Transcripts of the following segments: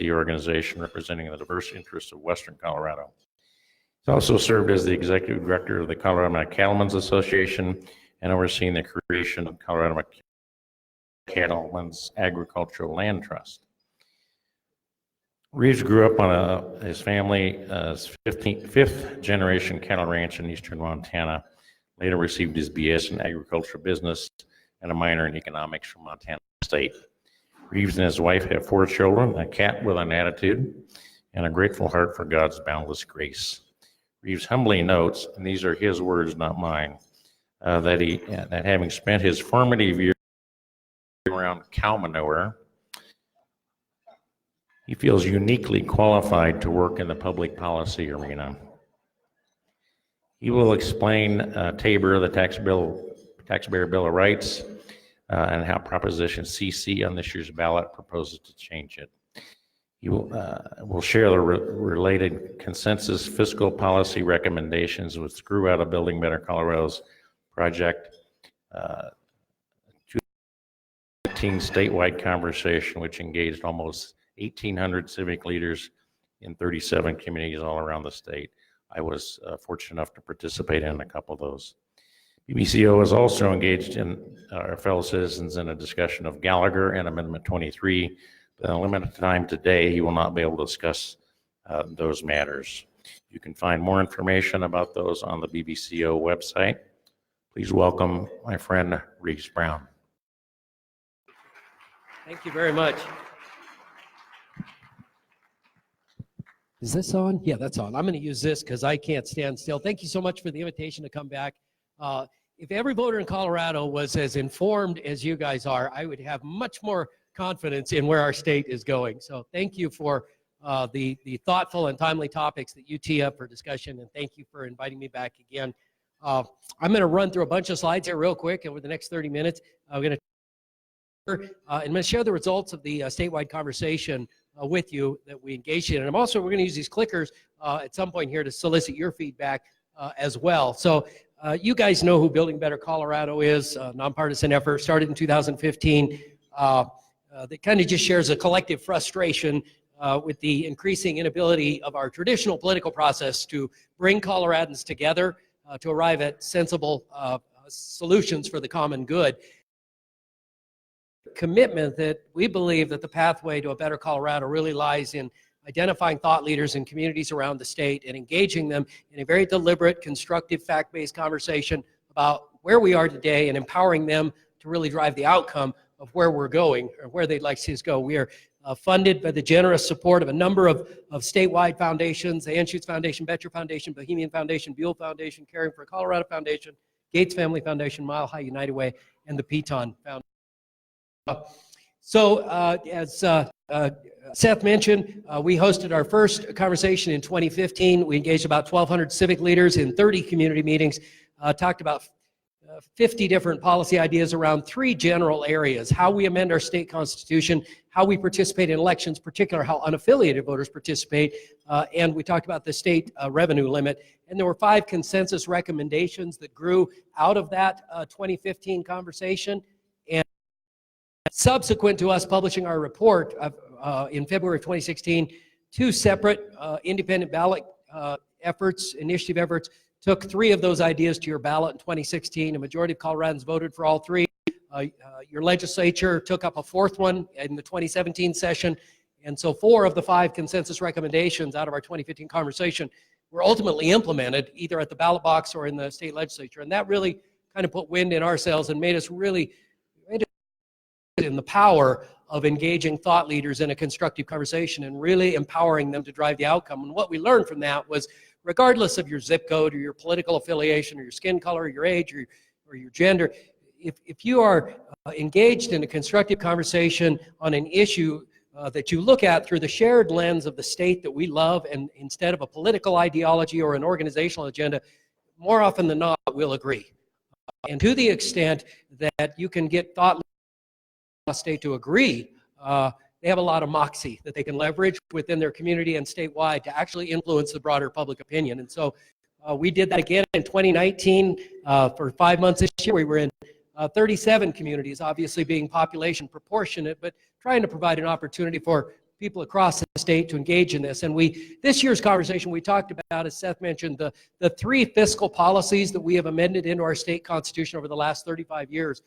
organization representing the diverse interests of Western Colorado. He's also served as the executive director of the Colorado Cattlemen's Association and overseeing the creation of Colorado Cattlemen's Agricultural Land Trust. Reeves grew up on his family's fifth generation cattle ranch in eastern Montana. Later received his BS in agricultural business and a minor in economics from Montana State. Reeves and his wife have 4 children, a cat with an attitude, and a grateful heart for God's boundless grace. Reeves humbly notes, and these are his words, not mine, that having spent his formative years around cow manure, he feels uniquely qualified to work in the public policy arena. He will explain TABOR, the Taxpayer Bill of Rights, and how Proposition CC on this year's ballot proposes to change it. He will share the related consensus fiscal policy recommendations which grew out of Building Better Colorado's project, 2018 statewide conversation, which engaged almost 1,800 civic leaders in 37 communities all around the state. I was fortunate enough to participate in a couple of those. BBCO is also engaged in our fellow citizens in a discussion of Gallagher and Amendment 23. In a limited time today, he will not be able to discuss those matters. You can find more information about those on the BBCO website. Please welcome my friend Reeves Brown. Thank you very much. Is this on? Yeah, that's on. I'm going to use this because I can't stand still. Thank you so much for the invitation to come back. If every voter in Colorado was as informed as you guys are, I would have much more confidence in where our state is going. So thank you for the thoughtful and timely topics that you tee up for discussion, and thank you for inviting me back again. I'm going to run through a bunch of slides here real quick over the next 30 minutes. I'm going to share the results of the statewide conversation with you that we engaged in. And we're going to use these clickers at some point here to solicit your feedback as well. So you guys know who Building Better Colorado is, a nonpartisan effort started in 2015 that kind of just shares a collective frustration with the increasing inability of our traditional political process to bring Coloradans together to arrive at sensible solutions for the common good. Commitment that we believe that the pathway to a better Colorado really lies in identifying thought leaders in communities around the state and engaging them in a very deliberate, constructive, fact-based conversation about where we are today and empowering them to really drive the outcome of where we're going or where they'd like to see us go. We are funded by the generous support of a number of statewide foundations, the Anschutz Foundation, Betcher Foundation, Bohemian Foundation, Buell Foundation, Caring for Colorado Foundation, Gates Family Foundation, Mile High United Way, and the Piton Foundation. As Seth mentioned, we hosted our first conversation in 2015. We engaged about 1,200 civic leaders in 30 community meetings, talked about 50 different policy ideas around 3 general areas: how we amend our state constitution, how we participate in elections, particularly how unaffiliated voters participate, and we talked about the state revenue limit. And there were 5 consensus recommendations that grew out of that 2015 conversation. And subsequent to us publishing our report in February of 2016, 2 separate independent ballot initiative efforts took 3 of those ideas to your ballot in 2016. A majority of Coloradans voted for all 3. Your legislature took up a 4th one in the 2017 session. And so 4 of the 5 consensus recommendations out of our 2015 conversation were ultimately implemented either at the ballot box or in the state legislature. And that really kind of put wind in our sails and made us really in the power of engaging thought leaders in a constructive conversation and really empowering them to drive the outcome. And what we learned from that was, regardless of your zip code or your political affiliation or your skin color or your age or your gender, if you are engaged in a constructive conversation on an issue that you look at through the shared lens of the state that we love, and instead of a political ideology or an organizational agenda, more often than not, we'll agree. And to the extent that you can get thought leaders in the state to agree, they have a lot of moxie that they can leverage within their community and statewide to actually influence the broader public opinion. And so we did that again in 2019 for 5 months this year. We were in 37 communities, obviously being population proportionate, but trying to provide an opportunity for people across the state to engage in this. And this year's conversation, we talked about, as Seth mentioned, the 3 fiscal policies that we have amended into our state constitution over the last 35 years.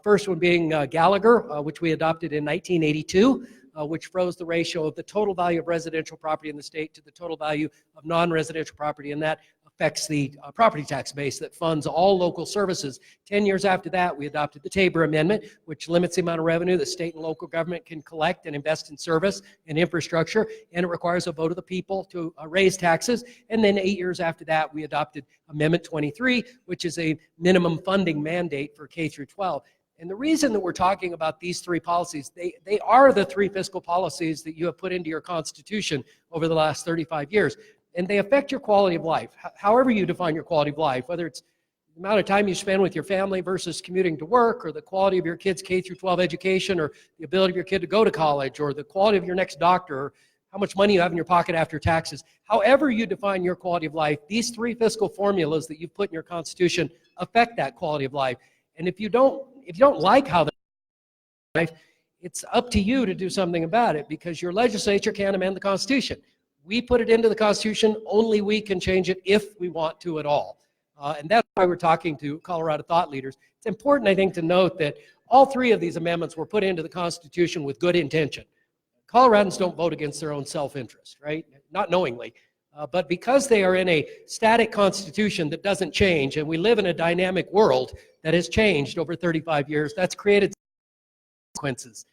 First one being Gallagher, which we adopted in 1982, which froze the ratio of the total value of residential property in the state to the total value of non-residential property, and that affects the property tax base that funds all local services. 10 years after that, we adopted the TABOR Amendment, which limits the amount of revenue the state and local government can collect and invest in service and infrastructure, and it requires a vote of the people to raise taxes. And then 8 years after that, we adopted Amendment 23, which is a minimum funding mandate for K through 12. And the reason that we're talking about these 3 policies, they are the 3 fiscal policies that you have put into your Constitution over the last 35 years. And they affect your quality of life, however you define your quality of life, whether it's the amount of time you spend with your family versus commuting to work, or the quality of your kid's K through 12 education, or the ability of your kid to go to college, or the quality of your next doctor, or how much money you have in your pocket after taxes. However you define your quality of life, these 3 fiscal formulas that you've put in your Constitution affect that quality of life. And if you don't like how they life, it's up to you to do something about it, because your legislature can't amend the Constitution. We put it into the Constitution. Only we can change it if we want to at all. And that's why we're talking to Colorado thought leaders. It's important, I think, to note that all 3 of these amendments were put into the Constitution with good intention. Coloradans don't vote against their own self-interest, right? Not knowingly. But because they are in a static Constitution that doesn't change, and we live in a dynamic world that has changed over 35 years, that's created consequences.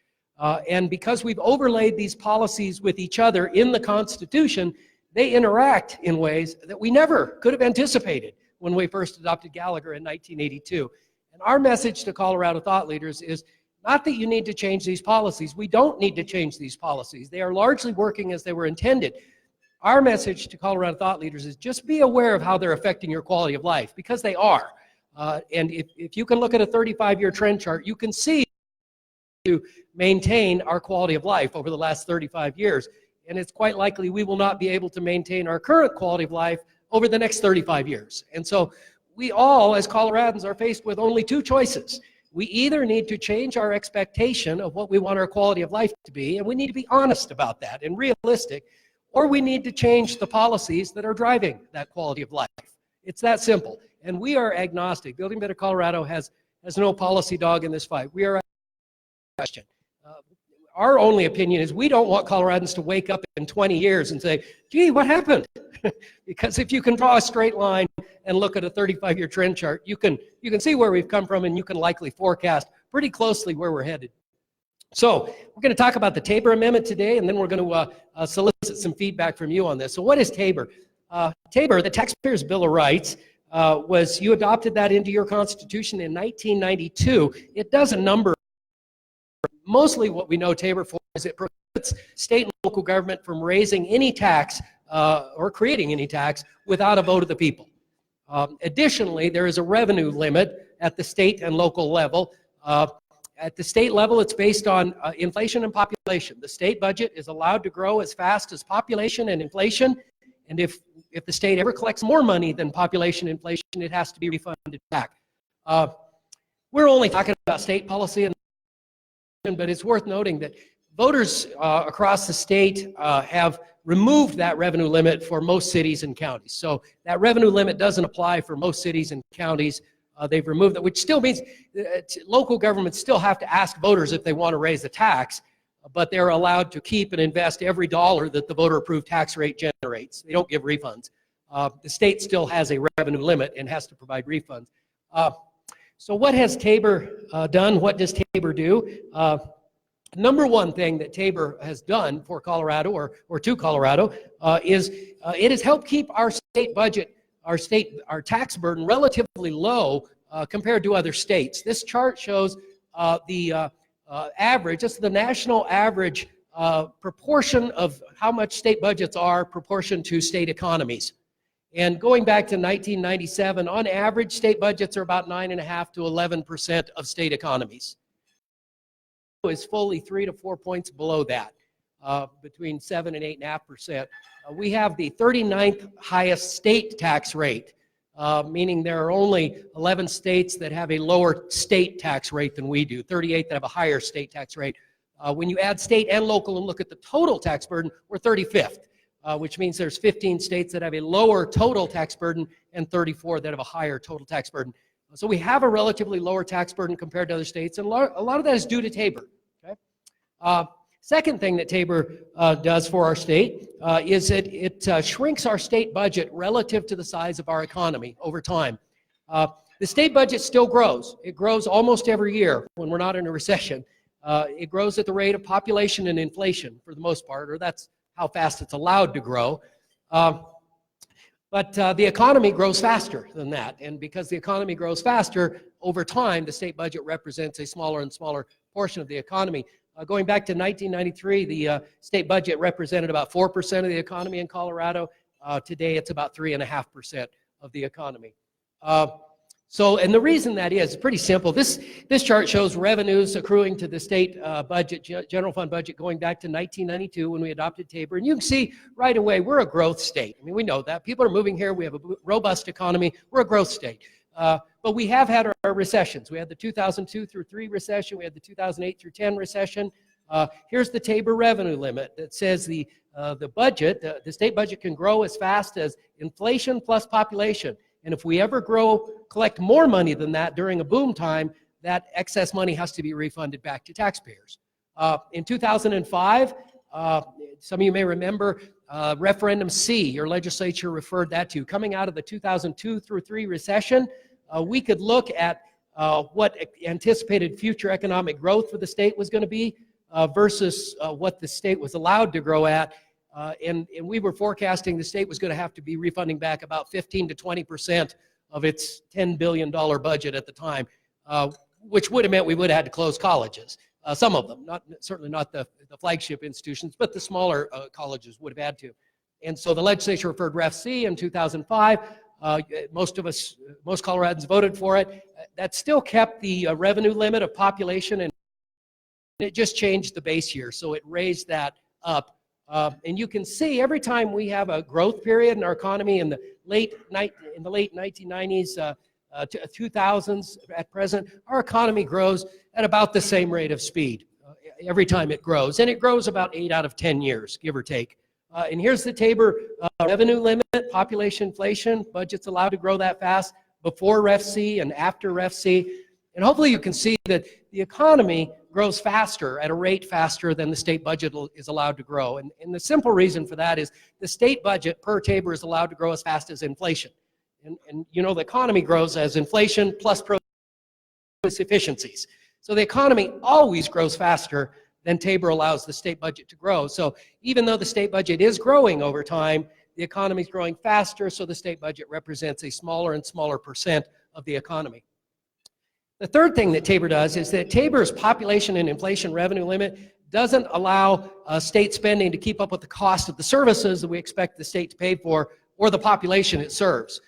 And because we've overlaid these policies with each other in the Constitution, they interact in ways that we never could have anticipated when we first adopted Gallagher in 1982. And our message to Colorado thought leaders is not that you need to change these policies. We don't need to change these policies. They are largely working as they were intended. Our message to Colorado thought leaders is just be aware of how they're affecting your quality of life, because they are. And if you can look at a 35-year trend chart, you can see to maintain our quality of life over the last 35 years. And it's quite likely we will not be able to maintain our current quality of life over the next 35 years. And so we all, as Coloradans, are faced with only 2 choices. We either need to change our expectation of what we want our quality of life to be, and we need to be honest about that and realistic, or we need to change the policies that are driving that quality of life. It's that simple. And we are agnostic. Building Better Colorado has no policy dog in this fight. We are question. Our only opinion is we don't want Coloradans to wake up in 20 years and say, gee, what happened? Because if you can draw a straight line and look at a 35-year trend chart, you can see where we've come from, and you can likely forecast pretty closely where we're headed. So we're going to talk about the TABOR Amendment today, and then we're going to solicit some feedback from you on this. So what is TABOR? TABOR, the Taxpayers' Bill of Rights, you adopted that into your Constitution in 1992. It does a number. Mostly what we know TABOR for is it prohibits state and local government from raising any tax or creating any tax without a vote of the people. Additionally, there is a revenue limit at the state and local level. At the state level, it's based on inflation and population. The state budget is allowed to grow as fast as population and inflation, and if the state ever collects more money than population and inflation, it has to be refunded back. We're only talking about state policy, but it's worth noting that voters across the state have removed that revenue limit for most cities and counties. So that revenue limit doesn't apply for most cities and counties. They've removed that, which still means local governments still have to ask voters if they want to raise the tax, but they're allowed to keep and invest every dollar that the voter-approved tax rate generates. They don't give refunds. The state still has a revenue limit and has to provide refunds. So what has TABOR done? What does TABOR do? Number one thing that TABOR has done for Colorado or to Colorado is it has helped keep our state budget, our tax burden relatively low compared to other states. This chart shows the average, this is the national average proportion of how much state budgets are proportion to state economies. And going back to 1997, on average, state budgets are about 9.5% to 11% of state economies. Is fully 3 to 4 points below that, between 7 and 8.5%. We have the 39th highest state tax rate, meaning there are only 11 states that have a lower state tax rate than we do, 38 that have a higher state tax rate. When you add state and local and look at the total tax burden, we're 35th, which means there's 15 states that have a lower total tax burden and 34 that have a higher total tax burden. So we have a relatively lower tax burden compared to other states, and a lot of that is due to TABOR. Okay? Second thing that TABOR does for our state is that it shrinks our state budget relative to the size of our economy over time. The state budget still grows. It grows almost every year when we're not in a recession. It grows at the rate of population and inflation for the most part, or that's how fast it's allowed to grow. But the economy grows faster than that, and because the economy grows faster, over time, the state budget represents a smaller and smaller portion of the economy. Going back to 1993, the state budget represented about 4% of the economy in Colorado. Today, it's about 3.5% of the economy. And the reason that is pretty simple. This chart shows revenues accruing to the state budget, general fund budget, going back to 1992 when we adopted TABOR. And you can see right away, we're a growth state. I mean, we know that. People are moving here. We have a robust economy. We're a growth state. But we have had our recessions. We had the 2002 through 3 recession. We had the 2008 through 10 recession. Here's the TABOR revenue limit that says the state budget can grow as fast as inflation plus population. And if we ever collect more money than that during a boom time, that excess money has to be refunded back to taxpayers. In 2005, some of you may remember Referendum C, your legislature referred that to. Coming out of the 2002 through 3 recession, we could look at what anticipated future economic growth for the state was going to be versus what the state was allowed to grow at. And we were forecasting the state was going to have to be refunding back about 15 to 20% of its $10 billion budget at the time, which would have meant we would have had to close colleges. Some of them, certainly not the flagship institutions, but the smaller colleges would have had to. And so the legislature referred Ref C in 2005. Most Coloradans voted for it. That still kept the revenue limit of population, and it just changed the base year, so it raised that up. And you can see every time we have a growth period in our economy in the late 1990s, 2000s at present, our economy grows at about the same rate of speed every time it grows. And it grows about 8 out of 10 years, give or take. And here's the TABOR revenue limit, population inflation, budget's allowed to grow that fast before Ref C and after Ref C. And hopefully you can see that the economy grows faster, at a rate faster than the state budget is allowed to grow. And the simple reason for that is the state budget per TABOR is allowed to grow as fast as inflation. And you know, the economy grows as inflation plus efficiencies. So the economy always grows faster than TABOR allows the state budget to grow. So even though the state budget is growing over time, the economy is growing faster, so the state budget represents a smaller and smaller percent of the economy. The third thing that TABOR does is that TABOR's population and inflation revenue limit doesn't allow state spending to keep up with the cost of the services that we expect the state to pay for or the population it serves.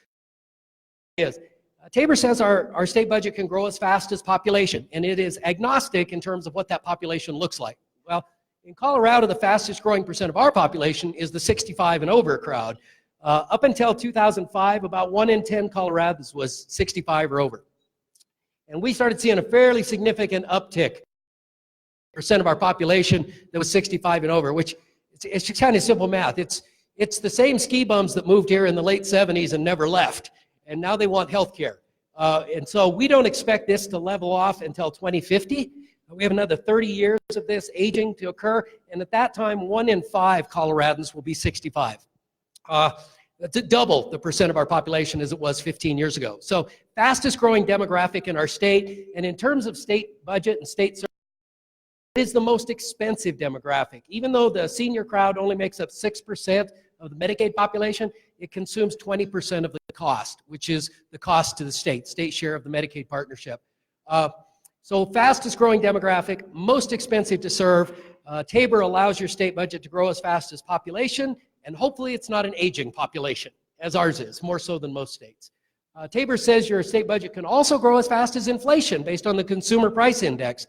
TABOR says our state budget can grow as fast as population, and it is agnostic in terms of what that population looks like. Well, in Colorado, the fastest growing percent of our population is the 65 and over crowd. Up until 2005, about 1 in 10 Coloradans was 65 or over. And we started seeing a fairly significant uptick percent of our population that was 65 and over, which it's just kind of simple math. It's the same ski bums that moved here in the late 70s and never left, and now they want health care. And so we don't expect this to level off until 2050. We have another 30 years of this aging to occur, and at that time, 1 in 5 Coloradans will be 65. That's double the percent of our population as it was 15 years ago. So fastest growing demographic in our state, and in terms of state budget and state service, it is the most expensive demographic. Even though the senior crowd only makes up 6% of the Medicaid population, it consumes 20% of the cost, which is the cost to the state share of the Medicaid partnership. So fastest growing demographic, most expensive to serve. TABOR allows your state budget to grow as fast as population, and hopefully it's not an aging population, as ours is, more so than most states. TABOR says your state budget can also grow as fast as inflation based on the Consumer Price Index,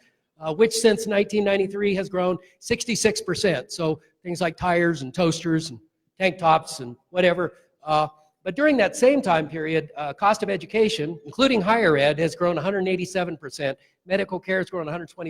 which since 1993 has grown 66%. So things like tires and toasters and tank tops and whatever. But during that same time period, cost of education, including higher ed, has grown 187%. Medical care has grown 120%.